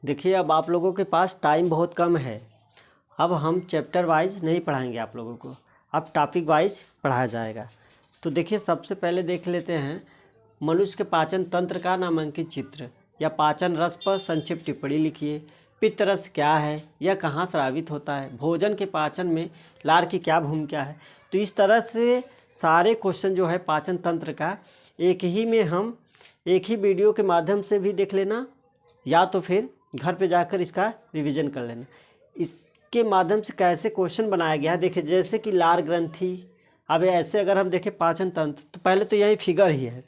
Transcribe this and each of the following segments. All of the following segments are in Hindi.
देखिए, अब आप लोगों के पास टाइम बहुत कम है। अब हम चैप्टर वाइज नहीं पढ़ाएंगे आप लोगों को, अब टॉपिक वाइज पढ़ाया जाएगा। तो देखिए, सबसे पहले देख लेते हैं मनुष्य के पाचन तंत्र का नामांकित चित्र या पाचन रस पर संक्षिप्त टिप्पणी लिखिए। पित्त रस क्या है, यह कहाँ स्रावित होता है, भोजन के पाचन में लार की क्या भूमिका है। तो इस तरह से सारे क्वेश्चन जो है पाचन तंत्र का एक ही वीडियो के माध्यम से भी देख लेना, या तो फिर घर पे जाकर इसका रिवीजन कर लेना। इसके माध्यम से कैसे क्वेश्चन बनाया गया है, देखिए जैसे कि लार ग्रंथि। अब ऐसे अगर हम देखें पाचन तंत्र, तो पहले तो यही फिगर ही है,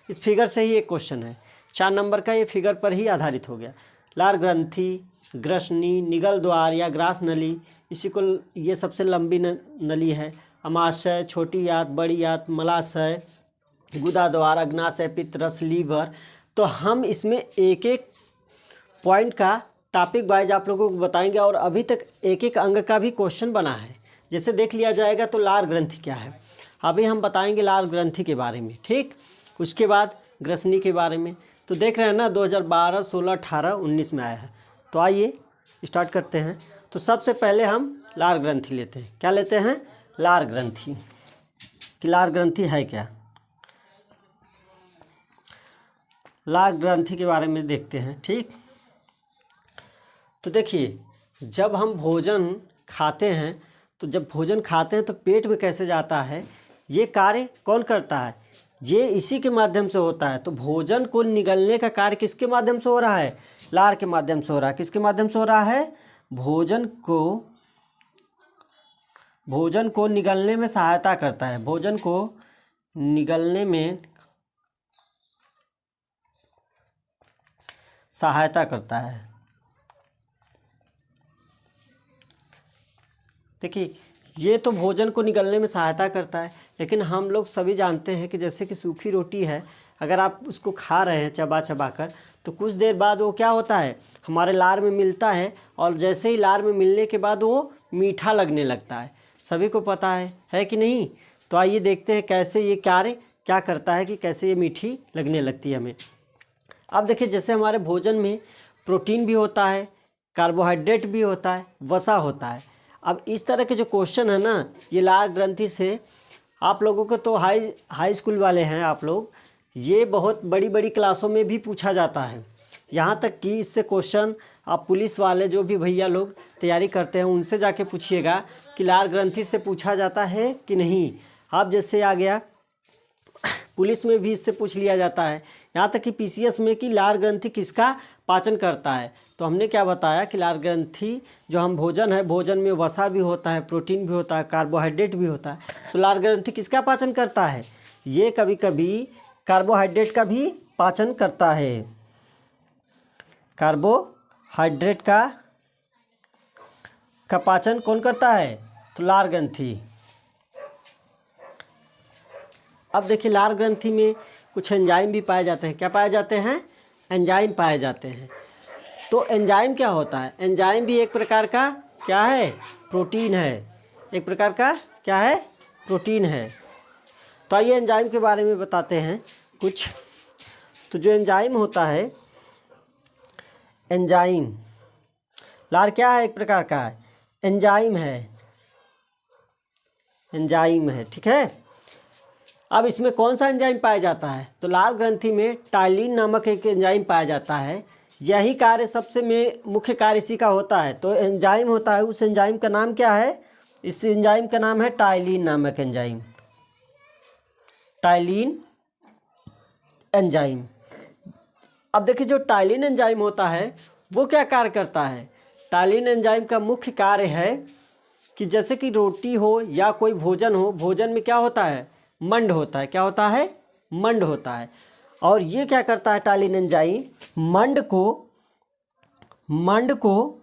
इस फिगर से ही एक क्वेश्चन है 4 नंबर का, ये फिगर पर ही आधारित हो गया। लार ग्रंथि, ग्रसनी, निगल द्वार या ग्रास नली, इसी को ये सबसे लंबी नली है। अमाशय, छोटी आंत, बड़ी आंत, मलाशय, गुदा द्वार, अग्नाशय, पित्त रस, लीवर। तो हम इसमें एक एक पॉइंट का टॉपिक वाइज आप लोगों को बताएंगे, और अभी तक एक एक अंग का भी क्वेश्चन बना है। जैसे देख लिया जाएगा तो लार ग्रंथि क्या है, अभी हम बताएंगे लार ग्रंथि के बारे में, ठीक। उसके बाद ग्रसनी के बारे में। तो देख रहे हैं ना, 2012, 16, 18, 19 में आया है। तो आइए स्टार्ट करते हैं। तो सबसे पहले हम लार ग्रंथि लेते हैं। क्या लेते हैं? लार ग्रंथि। कि लार ग्रंथि है क्या, लार ग्रंथि के बारे में देखते हैं, ठीक। तो देखिए, जब हम भोजन खाते हैं, तो जब भोजन खाते हैं तो पेट में कैसे जाता है, ये कार्य कौन करता है, ये इसी के माध्यम से होता है। तो भोजन को निगलने का कार्य किसके माध्यम से हो रहा है? लार के माध्यम से हो रहा है। किसके माध्यम से हो रहा है? भोजन को निगलने में सहायता करता है, भोजन को निगलने में सहायता करता है। देखिए, ये तो भोजन को निगलने में सहायता करता है, लेकिन हम लोग सभी जानते हैं कि जैसे कि सूखी रोटी है, अगर आप उसको खा रहे हैं चबा चबा कर, तो कुछ देर बाद वो क्या होता है, हमारे लार में मिलता है, और जैसे ही लार में मिलने के बाद वो मीठा लगने लगता है। सभी को पता है कि नहीं? तो आइए देखते हैं कैसे ये कार्य क्या करता है, कि कैसे ये मीठी लगने लगती है हमें। अब देखिए, जैसे हमारे भोजन में प्रोटीन भी होता है, कार्बोहाइड्रेट भी होता है, वसा होता है। अब इस तरह के जो क्वेश्चन है ना, ये लार ग्रंथि से आप लोगों को तो हाई स्कूल वाले हैं आप लोग, ये बहुत बड़ी बड़ी क्लासों में भी पूछा जाता है। यहाँ तक कि इससे क्वेश्चन आप पुलिस वाले जो भी भैया लोग तैयारी करते हैं, उनसे जाके पूछिएगा कि लार ग्रंथि से पूछा जाता है कि नहीं। अब जैसे आ गया, पुलिस में भी इससे पूछ लिया जाता है, यहाँ तक कि पीसीएस में कि लार ग्रंथि किसका पाचन करता है। तो हमने क्या बताया कि लार ग्रंथि जो हम भोजन है, भोजन में वसा भी होता है, प्रोटीन भी होता है, कार्बोहाइड्रेट भी होता है। तो लार ग्रंथि किसका पाचन करता है? ये कभी कभी कार्बोहाइड्रेट का भी पाचन करता है। कार्बोहाइड्रेट का पाचन कौन करता है? तो लार ग्रंथि। अब देखिए, लार ग्रंथि में कुछ एंजाइम भी पाए जाते हैं। क्या पाए जाते हैं? एंजाइम पाए जाते हैं। तो एंजाइम क्या होता है? एंजाइम भी एक प्रकार का क्या है? प्रोटीन है। एक प्रकार का क्या है? प्रोटीन है। तो आइए एंजाइम के बारे में बताते हैं कुछ। तो जो एंजाइम होता है, एंजाइम, लार क्या है? एक प्रकार का है, एंजाइम है, एंजाइम है, ठीक है। अब इसमें कौन सा एंजाइम पाया जाता है? तो लार ग्रंथि में टाइलिन नामक एक एंजाइम पाया जाता है। यही कार्य सबसे मुख्य कार्य इसी का होता है। तो एंजाइम होता है, उस एंजाइम का नाम क्या है? इस एंजाइम का नाम है टाइलिन नामक एंजाइम, टाइलिन एंजाइम। अब देखिए, जो टाइलिन एंजाइम होता है वो क्या कार्य करता है? टाइलिन एंजाइम का मुख्य कार्य है कि जैसे कि रोटी हो या कोई भोजन हो, भोजन में क्या होता है? मंड होता है। क्या होता है? मंड होता है। और ये क्या करता है टाइलिन एंजाइम? मंड को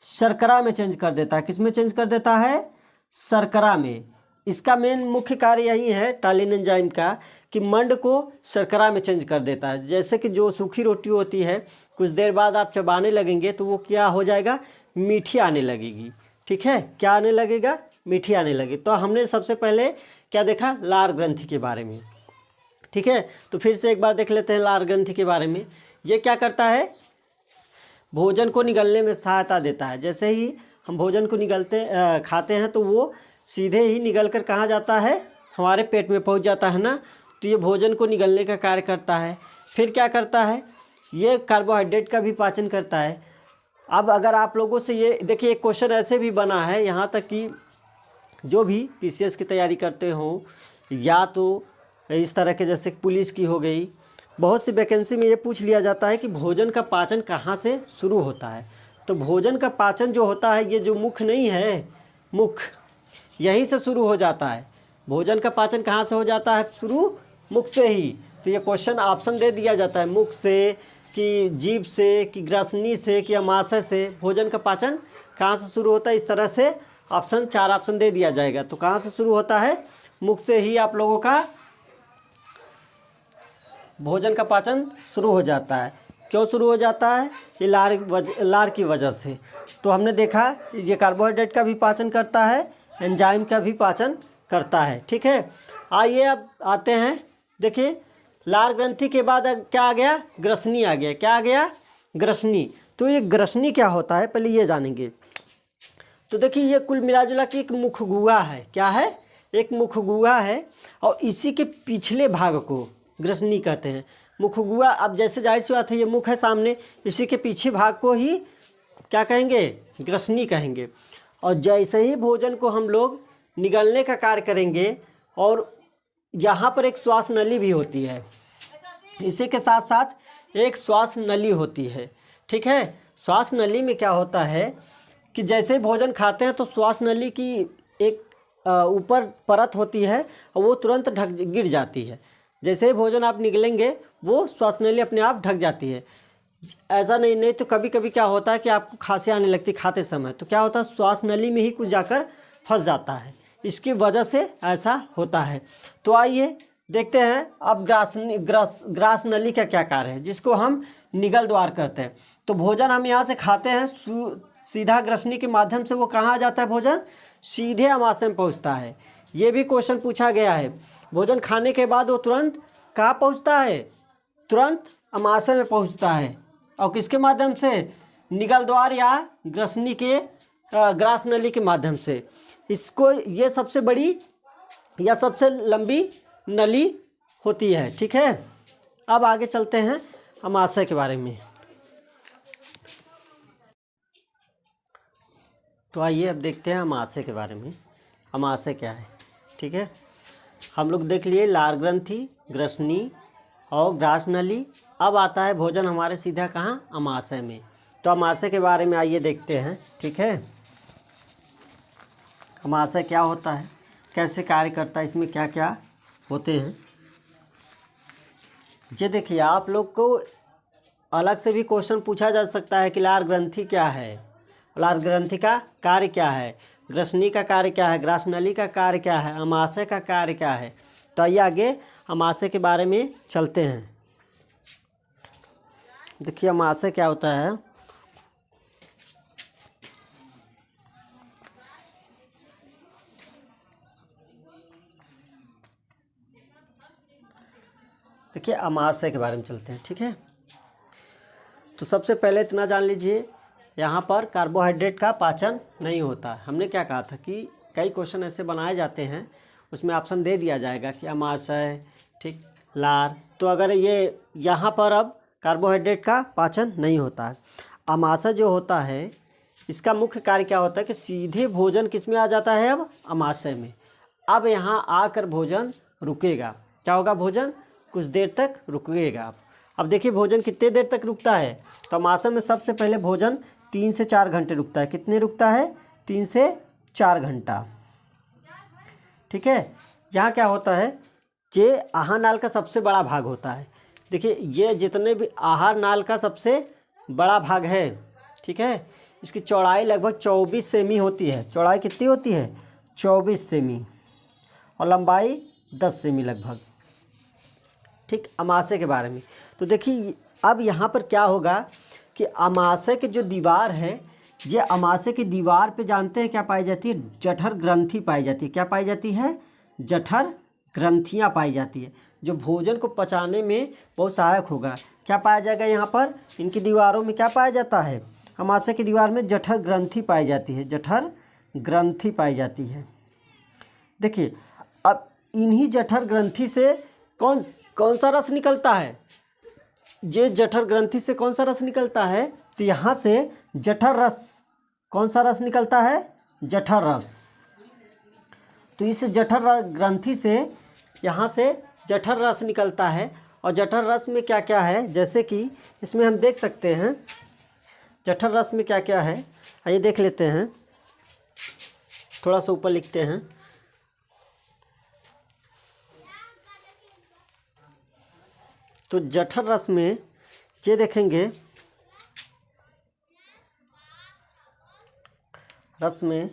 शर्करा में चेंज कर देता है। किस में चेंज कर देता है? शर्करा में। इसका मेन मुख्य कार्य यही है टाइलिन एंजाइम का, कि मंड को शर्करा में चेंज कर देता है। जैसे कि जो सूखी रोटी होती है, कुछ देर बाद आप चबाने लगेंगे तो वो क्या हो जाएगा? मीठी आने लगेगी, ठीक है। क्या आने लगेगा? मीठी आने लगी। तो हमने सबसे पहले क्या देखा? लार ग्रंथि के बारे में, ठीक है। तो फिर से एक बार देख लेते हैं लार ग्रंथि के बारे में। ये क्या करता है? भोजन को निगलने में सहायता देता है। जैसे ही हम भोजन को खाते हैं तो वो सीधे ही निगल कर कहाँ जाता है, हमारे पेट में पहुंच जाता है ना। तो ये भोजन को निगलने का कार्य करता है। फिर क्या करता है, ये कार्बोहाइड्रेट का भी पाचन करता है। अब अगर आप लोगों से ये देखिए, एक क्वेश्चन ऐसे भी बना है, यहाँ तक कि जो भी पीसीएस की तैयारी करते हो या तो इस तरह के जैसे पुलिस की हो गई, बहुत सी वैकेंसी में ये पूछ लिया जाता है कि भोजन का पाचन कहाँ से शुरू होता है। तो भोजन का पाचन जो होता है, ये जो मुख नहीं है, मुख, यहीं से शुरू हो जाता है। भोजन का पाचन कहाँ से हो जाता है, शुरू मुख से ही। तो ये क्वेश्चन ऑप्शन दे दिया जाता है, मुख से कि जीभ से कि ग्रसनी से कि अमाशय से भोजन का पाचन कहाँ से शुरू होता है। इस तरह से ऑप्शन 4 ऑप्शन दे दिया जाएगा। तो कहाँ से शुरू होता है, मुख से ही आप लोगों का भोजन का पाचन शुरू हो जाता है। क्यों शुरू हो जाता है, ये लार की वजह से। तो हमने देखा ये कार्बोहाइड्रेट का भी पाचन करता है, एंजाइम का भी पाचन करता है। ठीक है, आइए अब आते हैं, देखिए लार ग्रंथि के बाद क्या आ गया, ग्रसनी आ गया। क्या आ गया, ग्रसनी। तो ये ग्रसनी क्या होता है पहले ये जानेंगे। तो देखिए ये कुल मिलाजुला के एक मुखगुआ है। क्या है, एक मुखगुआ है, और इसी के पिछले भाग को ग्रसनी कहते हैं। मुखगुआ, अब जैसे जाहिर सी बात है ये मुख है सामने, इसी के पीछे भाग को ही क्या कहेंगे, ग्रसनी कहेंगे। और जैसे ही भोजन को हम लोग निगलने का कार्य करेंगे, और यहाँ पर एक श्वास नली भी होती है, इसी के साथ साथ एक श्वास नली होती है। ठीक है, श्वास नली में क्या होता है कि जैसे भोजन खाते हैं तो श्वास नली की एक ऊपर परत होती है और वो तुरंत गिर जाती है। जैसे ही भोजन आप निगलेंगे वो श्वास नली अपने आप ढक जाती है। ऐसा नहीं तो कभी कभी क्या होता है कि आपको खांसी आने लगती खाते समय, तो क्या होता है, श्वास नली में ही कुछ जाकर फंस जाता है, इसकी वजह से ऐसा होता है। तो आइए देखते हैं अब ग्रास नली का क्या कार्य है, जिसको हम निगल द्वार करते हैं। तो भोजन हम यहाँ से खाते हैं, सीधा ग्रसनी के माध्यम से वो कहाँ आ जाता है, भोजन सीधे अमाशय में पहुँचता है। ये भी क्वेश्चन पूछा गया है, भोजन खाने के बाद वो तुरंत कहाँ पहुँचता है, तुरंत अमाशय में पहुँचता है। और किसके माध्यम से, निगल द्वार या ग्रसनी के ग्रास नली के माध्यम से। इसको ये सबसे बड़ी या सबसे लंबी नली होती है। ठीक है, अब आगे चलते हैं अमाशय के बारे में। तो आइए अब देखते हैं अमाशय के बारे में। अमाशय क्या है, ठीक है, हम लोग देख लिए लार ग्रंथि, ग्रसनी और ग्रास नली। अब आता है भोजन हमारे सीधा कहाँ, अमाशय में। तो अमाशय के बारे में आइए देखते हैं। ठीक है, अमाशय क्या होता है, कैसे कार्य करता है, इसमें क्या क्या होते हैं। ये देखिए, आप लोग को अलग से भी क्वेश्चन पूछा जा सकता है कि लार ग्रंथि क्या है, लार ग्रंथि का कार्य क्या है, ग्रसनी का कार्य क्या है, ग्रास नली का कार्य क्या है, अमाशय का कार्य क्या है। तो आइए आगे अमाशय के बारे में चलते हैं। देखिए अमाशय क्या होता है। देखिए अमाशय के बारे में चलते हैं। ठीक है, तो सबसे पहले इतना जान लीजिए, यहाँ पर कार्बोहाइड्रेट का पाचन नहीं होता। हमने क्या कहा था कि कई क्वेश्चन ऐसे बनाए जाते हैं, उसमें ऑप्शन दे दिया जाएगा कि अमाशय, ठीक, लार। तो अगर ये यहाँ पर अब कार्बोहाइड्रेट का पाचन नहीं होता है। अमाशय जो होता है, इसका मुख्य कार्य क्या होता है कि सीधे भोजन किस में आ जाता है, अब अमाशय में। अब यहाँ आकर भोजन रुकेगा। क्या होगा, भोजन कुछ देर तक रुकेगा। अब देखिए भोजन कितने देर तक रुकता है। तो अमाशय में सबसे पहले भोजन 3 से 4 घंटे रुकता है। कितने रुकता है, 3 से 4 घंटा। ठीक है, यहाँ क्या होता है, ये आहार नाल का सबसे बड़ा भाग होता है। देखिए ये जितने भी आहार नाल का सबसे बड़ा भाग है, ठीक है, इसकी चौड़ाई लगभग 24 सेमी होती है। चौड़ाई कितनी होती है, 24 सेमी, और लंबाई 10 सेमी लगभग। ठीक, अमाशय के बारे में। तो देखिए अब यहाँ पर क्या होगा कि अमाशय की जो दीवार है, ये अमाशय की दीवार पे जानते हैं क्या पाई जाती है, जठर ग्रंथि पाई जाती है। क्या पाई जाती है, जठर ग्रंथियाँ पाई जाती है। जो भोजन को पचाने में बहुत सहायक होगा। क्या पाया जाएगा यहाँ पर? इनकी दीवारों में क्या पाया जाता है? अमाशय की दीवार में जठर ग्रंथि पाई जाती है, जठर ग्रंथि पाई जाती है। देखिए अब इन्हीं जठर ग्रंथि से कौन सा रस निकलता है? ये जठर ग्रंथि से कौन सा रस निकलता है? तो यहाँ से जठर रस, कौन सा रस निकलता है? जठर रस। तो इस जठर ग्रंथि से यहाँ से जठर रस निकलता है। और जठर रस में क्या क्या है, जैसे कि इसमें हम देख सकते हैं जठर रस में क्या क्या है। आइए देख लेते हैं, थोड़ा सा ऊपर लिखते हैं। तो जठर रस में ये देखेंगे, रस में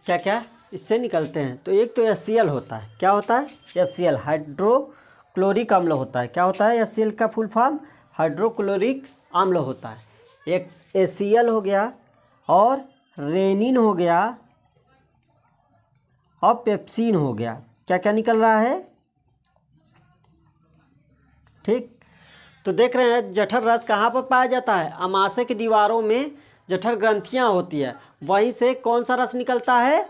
क्या क्या इससे निकलते हैं। तो एक तो HCl होता है। क्या होता है? HCl, हाइड्रोक्लोरिक अम्ल होता है। क्या होता है? HCl का फुल फॉर्म हाइड्रोक्लोरिक अम्ल होता है। एक HCl हो गया और रेनिन हो गया और पेप्सिन हो गया। क्या क्या निकल रहा है? ठीक, तो देख रहे हैं जठर रस कहाँ पर पाया जाता है? अमाशय की दीवारों में जठर ग्रंथियाँ होती है, वहीं से कौन सा रस निकलता है?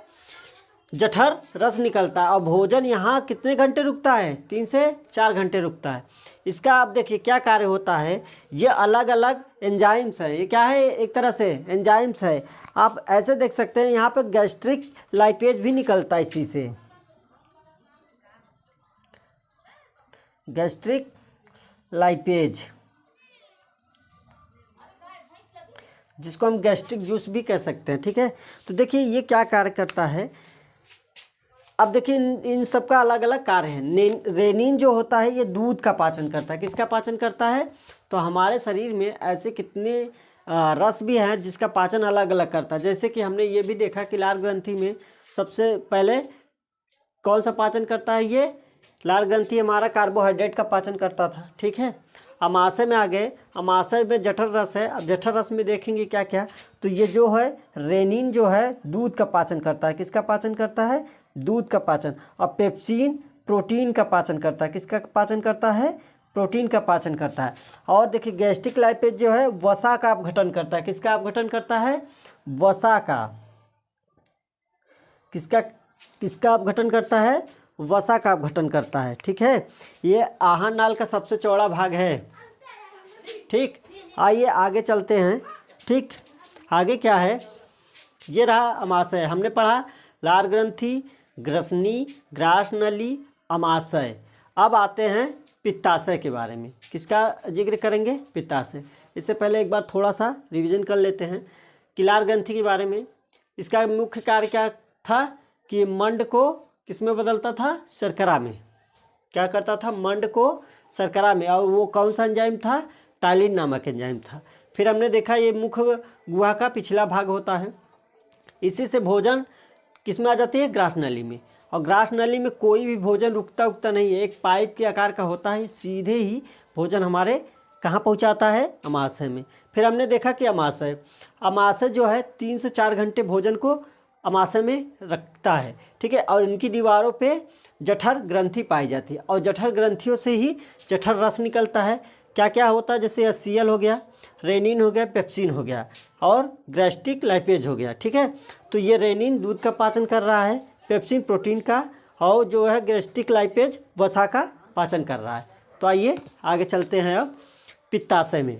जठर रस निकलता है। और भोजन यहाँ कितने घंटे रुकता है? 3 से 4 घंटे रुकता है। इसका आप देखिए क्या कार्य होता है। ये अलग अलग एंजाइम्स है। ये क्या है? एक तरह से एंजाइम्स है। आप ऐसे देख सकते हैं यहाँ पे गैस्ट्रिक लाइपेज भी निकलता है इसी से, गैस्ट्रिक लाइपेज, जिसको हम गैस्ट्रिक जूस भी कह सकते हैं। ठीक है, तो देखिए ये क्या कार्य करता है। अब देखिए इन सब का अलग अलग कार्य है। रेनिन जो होता है ये दूध का पाचन करता है। किसका पाचन करता है? तो हमारे शरीर में ऐसे कितने रस भी हैं जिसका पाचन अलग अलग करता है। जैसे कि हमने ये भी देखा कि लार ग्रंथि में सबसे पहले कौन सा पाचन करता है? ये लार ग्रंथि हमारा कार्बोहाइड्रेट का पाचन करता था। ठीक है, अमाशय में आ गए। अमाशय में जठर रस है। अब जठर रस में देखेंगे क्या क्या। तो ये जो है रेनिन जो है दूध का पाचन करता है। किसका पाचन करता है? दूध का पाचन। और पेप्सिन प्रोटीन का पाचन करता है। किसका पाचन करता है? प्रोटीन का पाचन करता है। और देखिए गैस्ट्रिक लाइपेज जो है वसा का अपघटन करता है। किसका अपघटन करता है? वसा का। किसका अपघटन करता है? वसा का अपघटन करता है। ठीक है, ये आहार नाल का सबसे चौड़ा भाग है। ठीक, आइए आगे चलते हैं। ठीक, आगे क्या है? ये रहा अमाशय। हमने पढ़ा लार ग्रंथि, ग्रसनी, ग्रास नली, अमाशय। अब आते हैं पित्ताशय के बारे में। किसका जिक्र करेंगे? पित्ताशय। इससे पहले एक बार थोड़ा सा रिवीजन कर लेते हैं कि लार ग्रंथि के बारे में। इसका मुख्य कार्य क्या था कि मंड को किस में बदलता था? शर्करा में। क्या करता था? मंड को शर्करा में। और वो कौन सा एंजाइम था? टाइलिन नामक एंजाइम था। फिर हमने देखा ये मुख गुहा का पिछला भाग होता है। इसी से भोजन किस में आ जाती है? ग्रास नली में। और ग्रास नली में कोई भी भोजन रुकता नहीं है, एक पाइप के आकार का होता है। सीधे ही भोजन हमारे कहाँ पहुँचाता है? अमाशय में। फिर हमने देखा कि अमाशय जो है 3 से 4 घंटे भोजन को अमाशय में रखता है। ठीक है, और इनकी दीवारों पे जठर ग्रंथि पाई जाती है। और जठर ग्रंथियों से ही जठर रस निकलता है। क्या क्या होता है? जैसे HCl हो गया, रेनिन हो गया, पेप्सिन हो गया और गैस्ट्रिक लाइपेज हो गया। ठीक है, तो ये रेनिन दूध का पाचन कर रहा है, पेप्सिन प्रोटीन का, और जो है गैस्ट्रिक लाइपेज वसा का पाचन कर रहा है। तो आइए आगे चलते हैं अब पित्ताशय में।